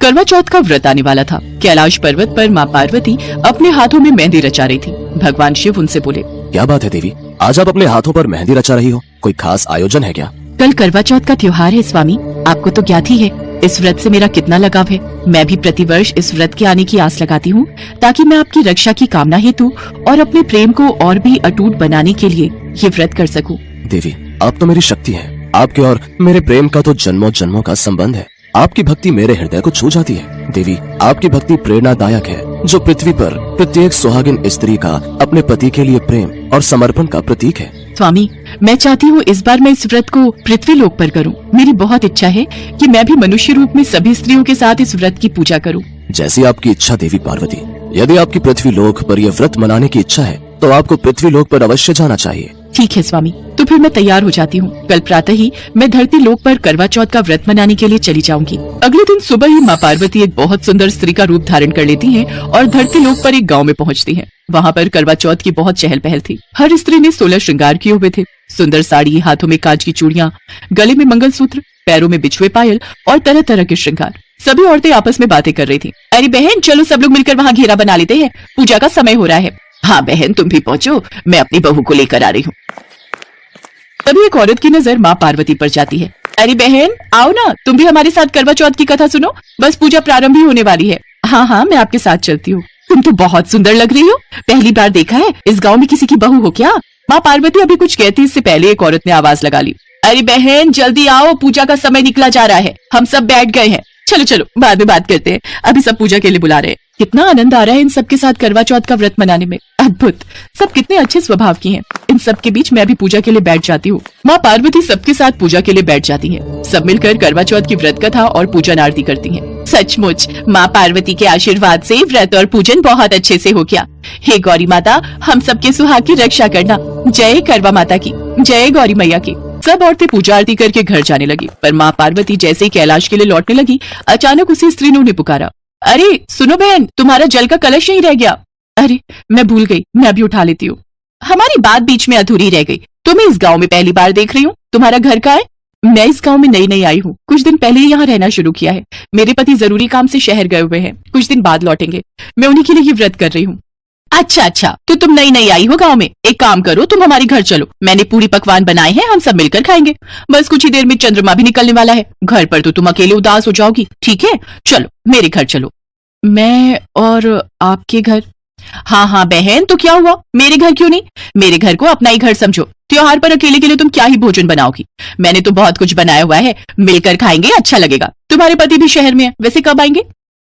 करवा चौथ का व्रत आने वाला था। कैलाश पर्वत पर माँ पार्वती अपने हाथों में मेहंदी रचा रही थी। भगवान शिव उनसे बोले, क्या बात है देवी, आज आप अपने हाथों पर मेहंदी रचा रही हो? कोई खास आयोजन है क्या? कल करवा चौथ का त्योहार है स्वामी, आपको तो ज्ञात ही है इस व्रत से मेरा कितना लगाव है। मैं भी प्रतिवर्ष इस व्रत के आने की आस लगाती हूँ ताकि मैं आपकी रक्षा की कामना हेतु और अपने प्रेम को और भी अटूट बनाने के लिए ये व्रत कर सकूं। देवी, आप तो मेरी शक्ति हैं। आपके और मेरे प्रेम का तो जन्मों जन्मों का संबंध है। आपकी भक्ति मेरे हृदय को छू जाती है। देवी, आपकी भक्ति प्रेरणादायक है, जो पृथ्वी पर प्रत्येक सुहागिन स्त्री का अपने पति के लिए प्रेम और समर्पण का प्रतीक है। स्वामी, मैं चाहती हूँ इस बार मैं इस व्रत को पृथ्वी लोक पर करूँ। मेरी बहुत इच्छा है कि मैं भी मनुष्य रूप में सभी स्त्रियों के साथ इस व्रत की पूजा करूँ। जैसी आपकी इच्छा देवी पार्वती। यदि आपकी पृथ्वी लोक पर यह व्रत मनाने की इच्छा है तो आपको पृथ्वी लोक पर अवश्य जाना चाहिए। ठीक है स्वामी, तो फिर मैं तैयार हो जाती हूँ। कल प्रातः ही मैं धरती लोक पर करवा चौथ का व्रत मनाने के लिए चली जाऊंगी। अगले दिन सुबह ही माँ पार्वती एक बहुत सुंदर स्त्री का रूप धारण कर लेती हैं और धरती लोक पर एक गांव में पहुँचती हैं। वहाँ पर करवा चौथ की बहुत चहल पहल थी। हर स्त्री ने 16 श्रृंगार किए हुए थे। सुंदर साड़ी, हाथों में कांच की चूड़ियाँ, गले में मंगलसूत्र, पैरों में बिछुए पायल और तरह तरह के श्रृंगार। सभी औरतें आपस में बातें कर रही थी। अरे बहन, चलो सब लोग मिलकर वहाँ घेरा बना लेते हैं, पूजा का समय हो रहा है। हाँ बहन, तुम भी पहुँचो, मैं अपनी बहू को लेकर आ रही हूँ। तभी एक औरत की नजर माँ पार्वती पर जाती है। अरे बहन, आओ ना, तुम भी हमारे साथ करवा चौथ की कथा सुनो। बस पूजा प्रारंभ ही होने वाली है। हाँ, मैं आपके साथ चलती हूँ। तुम तो बहुत सुंदर लग रही हो। पहली बार देखा है, इस गांव में किसी की बहू हो क्या? माँ पार्वती अभी कुछ कहती इससे पहले एक औरत ने आवाज लगा ली। अरे बहन, जल्दी आओ, पूजा का समय निकला जा रहा है। हम सब बैठ गए हैं। चलो बाद में बात करते हैं, अभी सब पूजा के लिए बुला रहे हैं। कितना आनंद आ रहा है इन सबके साथ करवा चौथ का व्रत मनाने में। अद्भुत, सब कितने अच्छे स्वभाव की हैं। इन सब के बीच मैं भी पूजा के लिए बैठ जाती हूँ। माँ पार्वती सबके साथ पूजा के लिए बैठ जाती हैं। सब मिलकर करवा चौथ की व्रत कथा और पूजन आरती करती हैं। सचमुच माँ पार्वती के आशीर्वाद से व्रत और पूजन बहुत अच्छे से हो गया। हे गौरी माता, हम सबके सुहाग की रक्षा करना। जय करवा माता की, जय गौरी मैया की। सब औरतें पूजा आरती करके घर जाने लगी, पर माँ पार्वती जैसे ही कैलाश के लिए लौटने लगी, अचानक उसी स्त्री ने उन्हें पुकारा। अरे सुनो बहन, तुम्हारा जल का कलश यहीं रह गया। अरे मैं भूल गई, मैं अभी उठा लेती हूँ। हमारी बात बीच में अधूरी रह गई। तुम्हें इस गांव में पहली बार देख रही हूँ। तुम्हारा घर कहाँ है? मैं इस गांव में नई आई हूँ, कुछ दिन पहले ही यहाँ रहना शुरू किया है। मेरे पति जरूरी काम से शहर गए हुए हैं, कुछ दिन बाद लौटेंगे। मैं उन्हीं के लिए ये व्रत कर रही हूँ। अच्छा, तो तुम नई आई हो गांव में। एक काम करो, तुम हमारे घर चलो। मैंने पूरी पकवान बनाए हैं, हम सब मिलकर खाएंगे। बस कुछ ही देर में चंद्रमा भी निकलने वाला है। घर पर तो तुम अकेले उदास हो जाओगी। ठीक है, चलो मेरे घर चलो। मैं और आपके घर? हाँ बहन, तो क्या हुआ, मेरे घर क्यों नहीं? मेरे घर को अपना ही घर समझो। त्योहार पर अकेले के लिए तुम क्या ही भोजन बनाओगी? मैंने तो बहुत कुछ बनाया हुआ है, मिलकर खाएंगे, अच्छा लगेगा। तुम्हारे पति भी शहर में है, वैसे कब आएंगे?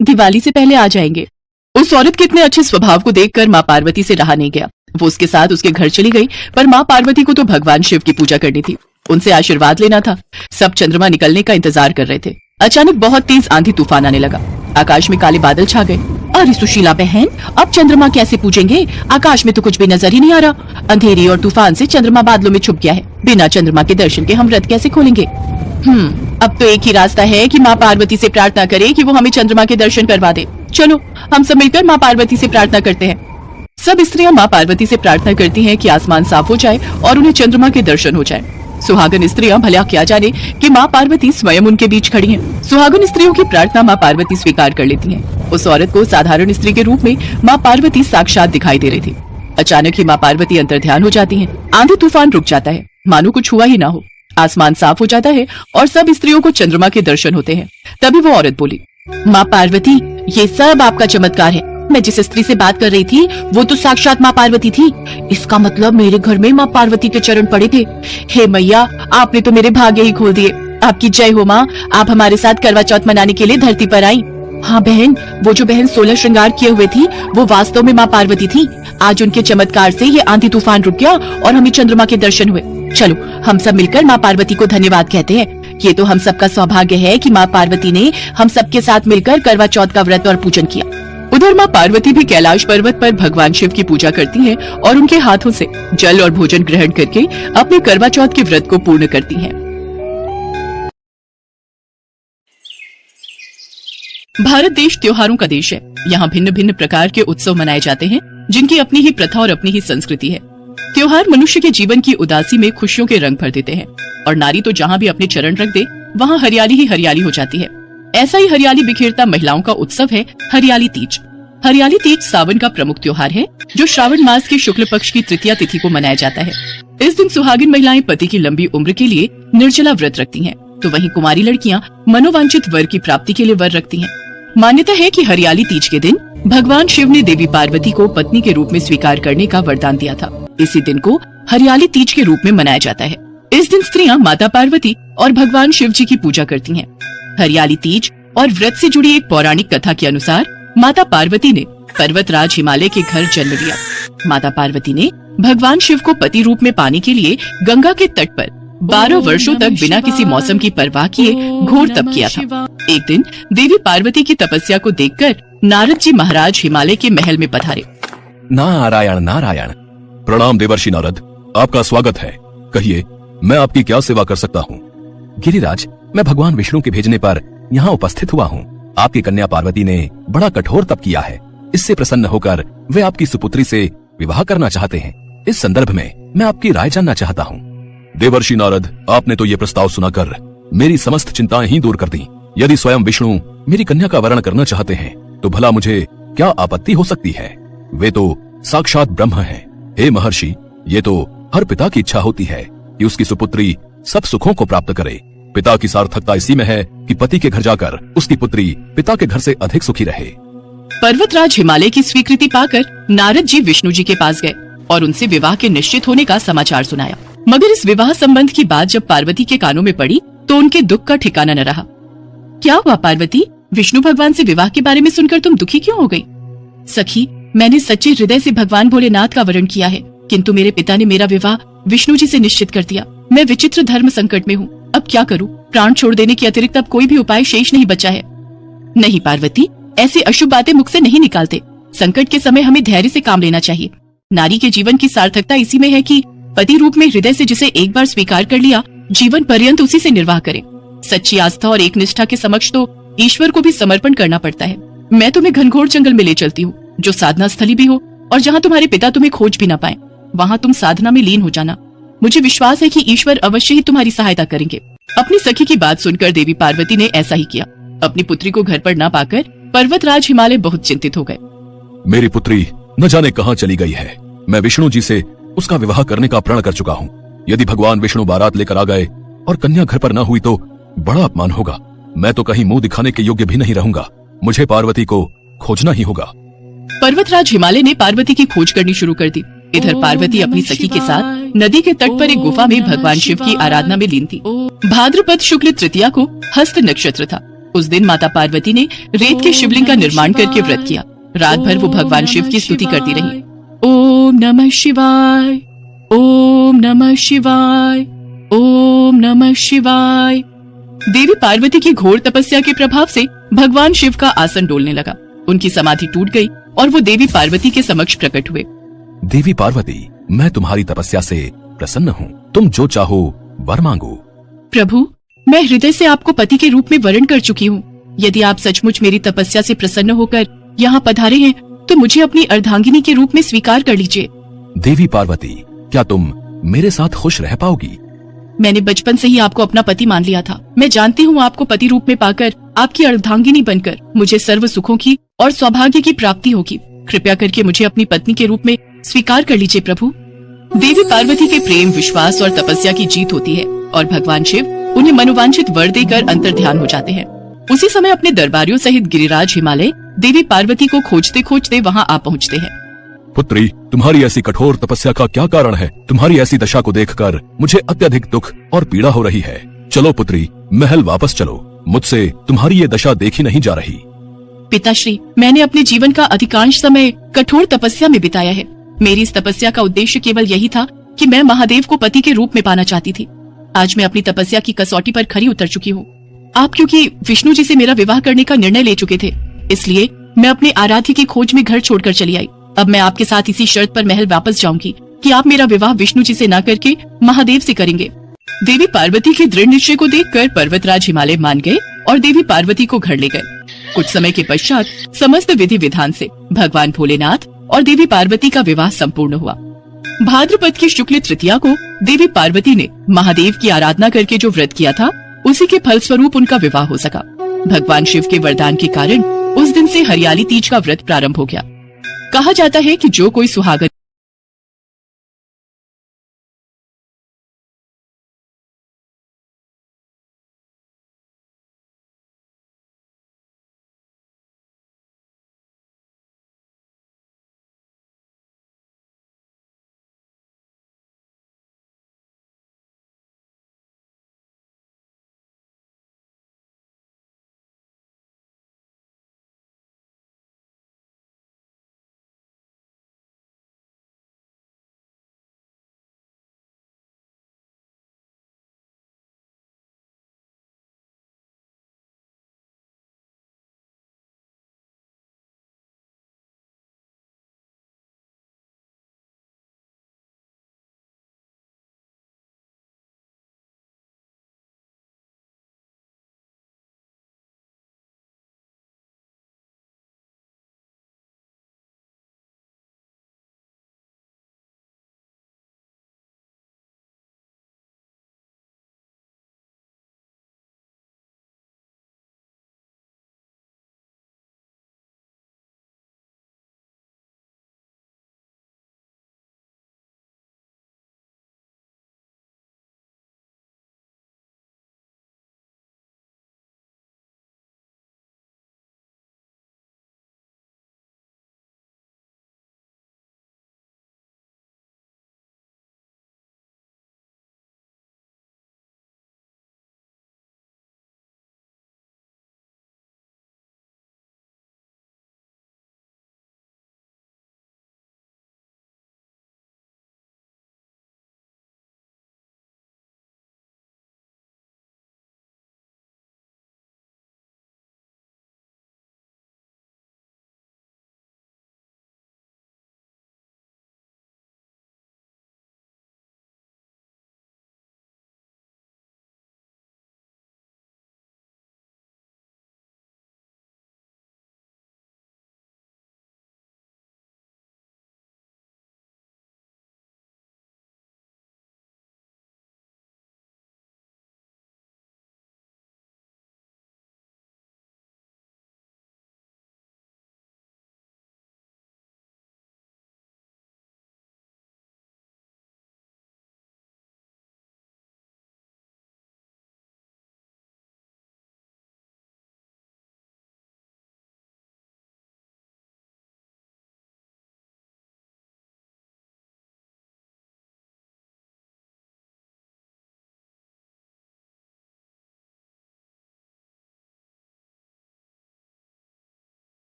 दिवाली से पहले आ जाएंगे। उस औरत के इतने अच्छे स्वभाव को देखकर माँ पार्वती से रहा नहीं गया। वो उसके साथ उसके घर चली गई, पर माँ पार्वती को तो भगवान शिव की पूजा करनी थी, उनसे आशीर्वाद लेना था। सब चंद्रमा निकलने का इंतजार कर रहे थे। अचानक बहुत तेज आंधी तूफान आने लगा। आकाश में काले बादल छा गए। अरे सुशीला बहन, अब चंद्रमा कैसे पूजेंगे? आकाश में तो कुछ भी नजर ही नहीं आ रहा। अंधेरी और तूफान से चंद्रमा बादलों में छुप गया है। बिना चंद्रमा के दर्शन के हम व्रत कैसे खोलेंगे? अब तो एक ही रास्ता है कि माँ पार्वती से प्रार्थना करें कि वो हमें चंद्रमा के दर्शन करवा दे। चलो हम सब मिलकर माँ पार्वती से प्रार्थना करते हैं। सब स्त्रियां माँ पार्वती से प्रार्थना करती हैं कि आसमान साफ हो जाए और उन्हें चंद्रमा के दर्शन हो जाए। सुहागन स्त्रियां भला क्या जाने कि माँ पार्वती स्वयं उनके बीच खड़ी हैं। सुहागन स्त्रियों की प्रार्थना माँ पार्वती स्वीकार कर लेती हैं। उस औरत को साधारण स्त्री के रूप में माँ पार्वती साक्षात दिखाई दे रही थी। अचानक ही माँ पार्वती अंतर्ध्यान हो जाती हैं। आंधी तूफान रुक जाता है, मानो कुछ हुआ ही ना हो। आसमान साफ हो जाता है और सब स्त्रियों को चंद्रमा के दर्शन होते हैं। तभी वो औरत बोली, माँ पार्वती, ये सब आपका चमत्कार है। मैं जिस स्त्री से बात कर रही थी वो तो साक्षात माँ पार्वती थी। इसका मतलब मेरे घर में माँ पार्वती के चरण पड़े थे। हे मैया, आपने तो मेरे भाग्य ही खोल दिए। आपकी जय हो माँ, आप हमारे साथ करवा चौथ मनाने के लिए धरती पर आई। हाँ बहन, वो जो बहन 16 श्रृंगार किए हुए थी वो वास्तव में माँ पार्वती थी। आज उनके चमत्कार से ये आंधी तूफान रुक गया और हमें चंद्रमा के दर्शन हुए। चलो हम सब मिलकर माँ पार्वती को धन्यवाद कहते हैं। ये तो हम सबका सौभाग्य है कि माँ पार्वती ने हम सबके साथ मिलकर करवा चौथ का व्रत और पूजन किया। उधर माँ पार्वती भी कैलाश पर्वत पर भगवान शिव की पूजा करती हैं और उनके हाथों से जल और भोजन ग्रहण करके अपने करवा चौथ के व्रत को पूर्ण करती हैं। भारत देश त्योहारों का देश है। यहाँ भिन्न भिन्न प्रकार के उत्सव मनाए जाते हैं, जिनकी अपनी ही प्रथा और अपनी ही संस्कृति है। त्योहार मनुष्य के जीवन की उदासी में खुशियों के रंग भर देते हैं और नारी तो जहाँ भी अपने चरण रख दे वहाँ हरियाली ही हरियाली हो जाती है। ऐसा ही हरियाली बिखेरता महिलाओं का उत्सव है हरियाली तीज। हरियाली तीज सावन का प्रमुख त्योहार है जो श्रावण मास के शुक्ल पक्ष की तृतीया तिथि को मनाया जाता है। इस दिन सुहागिन महिलाएं पति की लंबी उम्र के लिए निर्जला व्रत रखती हैं, तो वहीं कुमारी लड़कियां मनोवांछित वर की प्राप्ति के लिए वर रखती हैं। मान्यता है कि हरियाली तीज के दिन भगवान शिव ने देवी पार्वती को पत्नी के रूप में स्वीकार करने का वरदान दिया था। इसी दिन को हरियाली तीज के रूप में मनाया जाता है। इस दिन स्त्रियां माता पार्वती और भगवान शिव जी की पूजा करती हैं। हरियाली तीज और व्रत से जुड़ी एक पौराणिक कथा के अनुसार माता पार्वती ने पर्वतराज हिमालय के घर जन्म लिया। माता पार्वती ने भगवान शिव को पति रूप में पाने के लिए गंगा के तट पर 12 वर्षों तक बिना किसी मौसम की परवाह किए घोर तप किया था। एक दिन देवी पार्वती की तपस्या को देखकर नारद जी महाराज हिमालय के महल में पधारे। नारायण नारायण। प्रणाम देवर्षि नारद, आपका स्वागत है। कहिए, मैं आपकी क्या सेवा कर सकता हूँ? गिरिराज, मैं भगवान विष्णु के भेजने पर यहाँ उपस्थित हुआ हूँ। आपकी कन्या पार्वती ने बड़ा कठोर तप किया है। इससे प्रसन्न होकर वे आपकी सुपुत्री से विवाह करना चाहते हैं। इस संदर्भ में मैं आपकी राय जानना चाहता हूँ। देवर्षि नारद, आपने तो ये प्रस्ताव सुनाकर मेरी समस्त चिंताएं ही दूर कर दी। यदि स्वयं विष्णु मेरी कन्या का वरण करना चाहते हैं तो भला मुझे क्या आपत्ति हो सकती है? वे तो साक्षात ब्रह्म हैं। हे महर्षि, ये तो हर पिता की इच्छा होती है कि उसकी सुपुत्री सब सुखों को प्राप्त करे। पिता की सार्थकता इसी में है कि पति के घर जाकर उसकी पुत्री पिता के घर से अधिक सुखी रहे। पर्वतराज हिमालय की स्वीकृति पाकर नारद जी विष्णु जी के पास गए और उनसे विवाह के निश्चित होने का समाचार सुनाया। मगर इस विवाह संबंध की बात जब पार्वती के कानों में पड़ी तो उनके दुख का ठिकाना न रहा। क्या हुआ पार्वती? विष्णु भगवान से विवाह के बारे में सुनकर तुम दुखी क्यों हो गई? सखी, मैंने सच्चे हृदय से भगवान भोलेनाथ का वरण किया है, किंतु मेरे पिता ने मेरा विवाह विष्णु जी से निश्चित कर दिया। मैं विचित्र धर्म संकट में हूँ, अब क्या करूँ? प्राण छोड़ देने के अतिरिक्त अब कोई भी उपाय शेष नहीं बचा है। नहीं पार्वती, ऐसी अशुभ बातें मुख से नहीं निकालते। संकट के समय हमें धैर्य से काम लेना चाहिए। नारी के जीवन की सार्थकता इसी में है कि पति रूप में हृदय से जिसे एक बार स्वीकार कर लिया, जीवन पर्यंत उसी से निर्वाह करे। सच्ची आस्था और एक निष्ठा के समक्ष तो ईश्वर को भी समर्पण करना पड़ता है। मैं तुम्हें घनघोर जंगल में ले चलती हूँ, जो साधना स्थली भी हो, और जहाँ तुम्हारे पिता तुम्हें खोज भी न पाए, वहाँ तुम साधना में लीन हो जाना। मुझे विश्वास है कि ईश्वर अवश्य ही तुम्हारी सहायता करेंगे। अपनी सखी की बात सुनकर देवी पार्वती ने ऐसा ही किया। अपनी पुत्री को घर पर न पाकर पर्वतराज हिमालय बहुत चिंतित हो गए। मेरी पुत्री न जाने कहाँ चली गई है। मैं विष्णु जी से उसका विवाह करने का प्रण कर चुका हूँ। यदि भगवान विष्णु बारात लेकर आ गए और कन्या घर पर न हुई तो बड़ा अपमान होगा। मैं तो कहीं मुंह दिखाने के योग्य भी नहीं रहूंगा। मुझे पार्वती को खोजना ही होगा। पर्वतराज हिमालय ने पार्वती की खोज करनी शुरू कर दी। इधर पार्वती अपनी सखी के साथ नदी के तट पर एक गुफा में भगवान शिव की आराधना में लीन थी। भाद्रपद शुक्ल तृतीया को हस्त नक्षत्र था। उस दिन माता पार्वती ने रेत के शिवलिंग का निर्माण करके व्रत किया। रात भर वो भगवान शिव की स्तुति करती रही। ओम नमः शिवाय, ओम नमः शिवाय, ओम नमः शिवाय। देवी पार्वती की घोर तपस्या के प्रभाव से भगवान शिव का आसन डोलने लगा। उनकी समाधि टूट गई और वो देवी पार्वती के समक्ष प्रकट हुए। देवी पार्वती, मैं तुम्हारी तपस्या से प्रसन्न हूँ। तुम जो चाहो वर मांगो। प्रभु, मैं हृदय से आपको पति के रूप में वरण कर चुकी हूँ। यदि आप सचमुच मेरी तपस्या से प्रसन्न होकर यहाँ पधारे हैं तो मुझे अपनी अर्धांगिनी के रूप में स्वीकार कर लीजिए। देवी पार्वती, क्या तुम मेरे साथ खुश रह पाओगी? मैंने बचपन से ही आपको अपना पति मान लिया था। मैं जानती हूँ आपको पति रूप में पाकर, आपकी अर्धांगिनी बनकर मुझे सर्व सुखों की और सौभाग्य की प्राप्ति होगी। कृपया करके मुझे अपनी पत्नी के रूप में स्वीकार कर लीजिए प्रभु। देवी पार्वती के प्रेम, विश्वास और तपस्या की जीत होती है और भगवान शिव उन्हें मनोवांछित वर देकर अंतर्ध्यान हो जाते हैं। उसी समय अपने दरबारियों सहित गिरिराज हिमालय देवी पार्वती को खोजते खोजते वहाँ आ पहुँचते हैं। पुत्री, तुम्हारी ऐसी कठोर तपस्या का क्या कारण है? तुम्हारी ऐसी दशा को देखकर मुझे अत्यधिक दुख और पीड़ा हो रही है। चलो पुत्री, महल वापस चलो। मुझसे तुम्हारी ये दशा देखी नहीं जा रही। पिताश्री, मैंने अपने जीवन का अधिकांश समय कठोर तपस्या में बिताया है। मेरी इस तपस्या का उद्देश्य केवल यही था कि मैं महादेव को पति के रूप में पाना चाहती थी। आज मैं अपनी तपस्या की कसौटी पर खरी उतर चुकी हूँ। आप क्योंकि विष्णु जी से मेरा विवाह करने का निर्णय ले चुके थे, इसलिए मैं अपने आराध्य की खोज में घर छोड़कर चली आई। अब मैं आपके साथ इसी शर्त पर महल वापस जाऊंगी कि आप मेरा विवाह विष्णु जी से न करके महादेव से करेंगे। देवी पार्वती के दृढ़ निश्चय को देखकर पर्वतराज हिमालय मान गए और देवी पार्वती को घर ले गए। कुछ समय के पश्चात समस्त विधि विधान से भगवान भोलेनाथ और देवी पार्वती का विवाह संपूर्ण हुआ। भाद्रपद की शुक्ल तृतीया को देवी पार्वती ने महादेव की आराधना करके जो व्रत किया था, उसी के फलस्वरूप उनका विवाह हो सका। भगवान शिव के वरदान के कारण उस दिन से हरियाली तीज का व्रत प्रारंभ हो गया। कहा जाता है कि जो कोई सुहागन